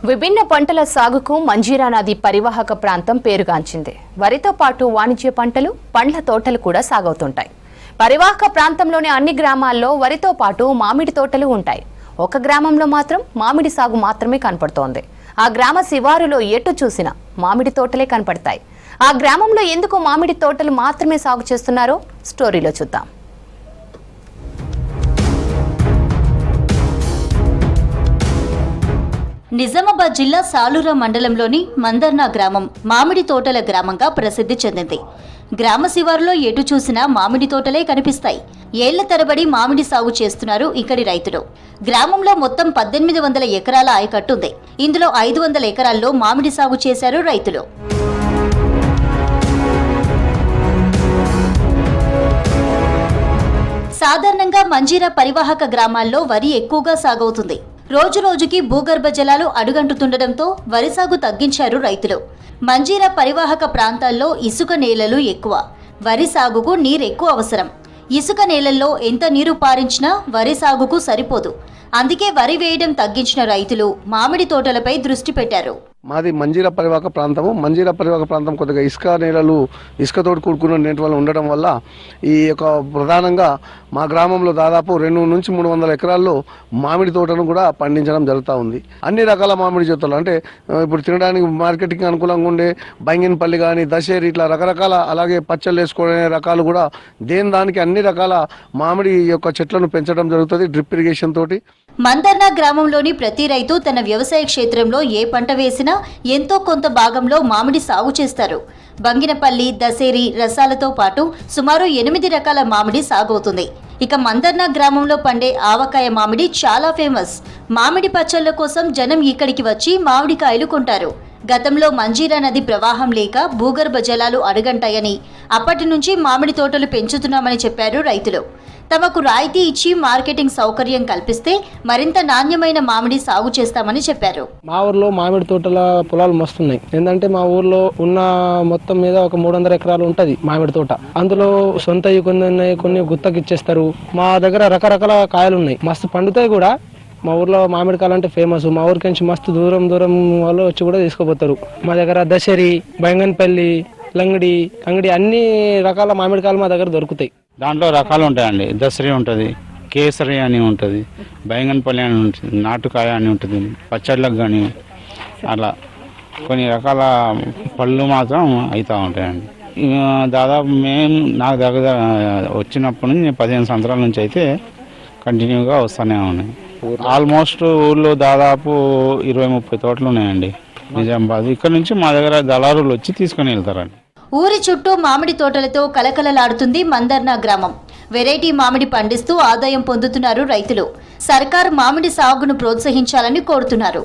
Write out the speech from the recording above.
విభిన్న పంటల సాగుకు మంజీరా నది పరివాహక ప్రాంతం పేరుగాంచింది. వరితో పాటు వాణిజ్య పంటలు, పండ్ల తోటలు కూడా సాగవుతుంటాయి. పరివాహక ప్రాంతంలోని అన్ని గ్రామాల్లో వరితో పాటు మామిడి తోటలు ఉంటాయి. ఒక గ్రామంలో మాత్రం మామిడి సాగు మాత్రమే కనపడుతోంది. ఆ గ్రామ శివారులో ఎటు చూసినా మామిడి తోటలే కనపడతాయి. ఆ గ్రామంలో ఎందుకు మామిడి తోటలు మాత్రమే సాగు చేస్తున్నారో స్టోరీలో చూద్దాం. నిజామాబాద్ జిల్లా సాలూర మండలంలోని మందర్నా గ్రామం మామిడి తోటల గ్రామంగా ప్రసిద్ధి చెందింది. గ్రామ శివారులో ఎటు చూసినా మామిడి తోటలే కనిపిస్తాయి. ఏళ్ల తరబడి మామిడి సాగు చేస్తున్నారు ఇక్కడి రైతులు. గ్రామంలో మొత్తం 1800 ఎకరాల ఆయకట్టుంది. ఇందులో 500 ఎకరాల్లో మామిడి సాగు చేశారు రైతులు. సాధారణంగా మంజీరా పరివాహక గ్రామాల్లో వరి ఎక్కువగా సాగవుతుంది. రోజు రోజుకి భూగర్భ జలాలు అడుగంటుతుండటంతో వరి సాగు తగ్గించారు రైతులు. మంజీరా పరివాహక ప్రాంతాల్లో ఇసుక నేలలు ఎక్కువ. వరి సాగుకు నీరెక్కువ అవసరం. ఇసుక నేలల్లో ఎంత నీరు పారించినా వరి సాగుకు సరిపోదు. అందుకే వరి వేయడం తగ్గించిన రైతులు మామిడి తోటలపై దృష్టి పెట్టారు. మాది మంజీరా పరివాహక ప్రాంతము. మంజీరా పరివాహక ప్రాంతం కొద్దిగా ఇసుక నేలలు, ఇసుకతోటి కూడుకున్న నేటి ఉండడం వల్ల ఈ యొక్క ప్రధానంగా మా గ్రామంలో దాదాపు 200 నుంచి 300 ఎకరాల్లో మామిడి తోటను కూడా పండించడం జరుగుతూ ఉంది. అన్ని రకాల మామిడి చెత్తలు అంటే ఇప్పుడు తినడానికి మార్కెటింగ్ అనుకూలంగా ఉండే బంగినపల్లి కానీ, దశేరి, ఇట్లా రకరకాల, అలాగే పచ్చళ్ళు వేసుకునే రకాలు కూడా దానికి అన్ని రకాల మామిడి యొక్క చెట్లను పెంచడం జరుగుతుంది డ్రిప్ ఇరిగేషన్ తోటి. మందర్నా గ్రామంలోని ప్రతి రైతు తన వ్యవసాయ క్షేత్రంలో ఏ పంట వేసినా ఎంతో కొంత భాగంలో మామిడి సాగు చేస్తారు. బంగినపల్లి, దశేరి రసాలతో పాటు సుమారు 8 రకాల మామిడి సాగవుతుంది. ఇక మందర్నా గ్రామంలో పండే ఆవకాయ మామిడి చాలా ఫేమస్. మామిడి పచ్చళ్ల కోసం జనం ఇక్కడికి వచ్చి మామిడికాయలు కొంటారు. గతంలో మంజీరా నది ప్రవాహం లేక భూగర్భ జలాలు అడుగంటాయని, అప్పటి నుంచి మామిడి తోటలు పెంచుతున్నామని చెప్పారు రైతులు. తమకు రాయితీ ఇచ్చి మార్కెటింగ్ సౌకర్యం కల్పిస్తే మరింత నాణ్యమైన మామిడి సాగు చేస్తామని చెప్పారు. మా ఊర్లో మామిడి తోటల పొలాలు మస్తున్నాయి. ఏంటంటే మా ఊర్లో ఉన్న మొత్తం మీద ఒక 300 ఎకరాలు ఉంటది మామిడి తోట. అందులో సొంతవి కొన్ని ఉన్నాయి, కొన్ని గుత్తకి ఇచ్చేస్తారు. మా దగ్గర రకరకాల కాయలు ఉన్నాయి, మస్తు పండుతాయి కూడా. మా ఊర్లో మామిడికాయలు అంటే ఫేమస్. మా ఊరికి నుంచి మస్తు దూరం వాళ్ళు వచ్చి కూడా తీసుకుపోతారు. మా దగ్గర దశరి, బంగన్పల్లి, లంగడి, అంగడి అన్ని రకాల మామిడికాయలు మా దగ్గర దొరుకుతాయి. దాంట్లో రకాలు ఉంటాయండి. దసరి ఉంటుంది, కేసరి అని ఉంటుంది, బైంగన్పల్లి అని ఉంటుంది, నాటుకాయ అని ఉంటుంది, పచ్చళ్ళకు కానీ అలా కొన్ని రకాల పళ్ళు మాత్రం అవుతూ ఉంటాయండి. దాదాపు నాకు దగ్గర వచ్చినప్పటి నుంచి 15 సంవత్సరాల నుంచి అయితే కంటిన్యూగా వస్తూనే ఉన్నాయి. ఆల్మోస్ట్ ఊళ్ళో దాదాపు 20-30 తోటలు ఉన్నాయండి నిజామాబాద్. ఇక్కడ నుంచి మా దగ్గర దళారులు వచ్చి తీసుకుని వెళ్తారండి. ఊరి చుట్టూ మామిడి తోటలతో కలకలలాడుతుంది మందర్నా గ్రామం. వెరైటీ మామిడి పండిస్తూ ఆదాయం పొందుతున్నారు రైతులు. సర్కార్ మామిడి సాగును ప్రోత్సహించాలని కోరుతున్నారు.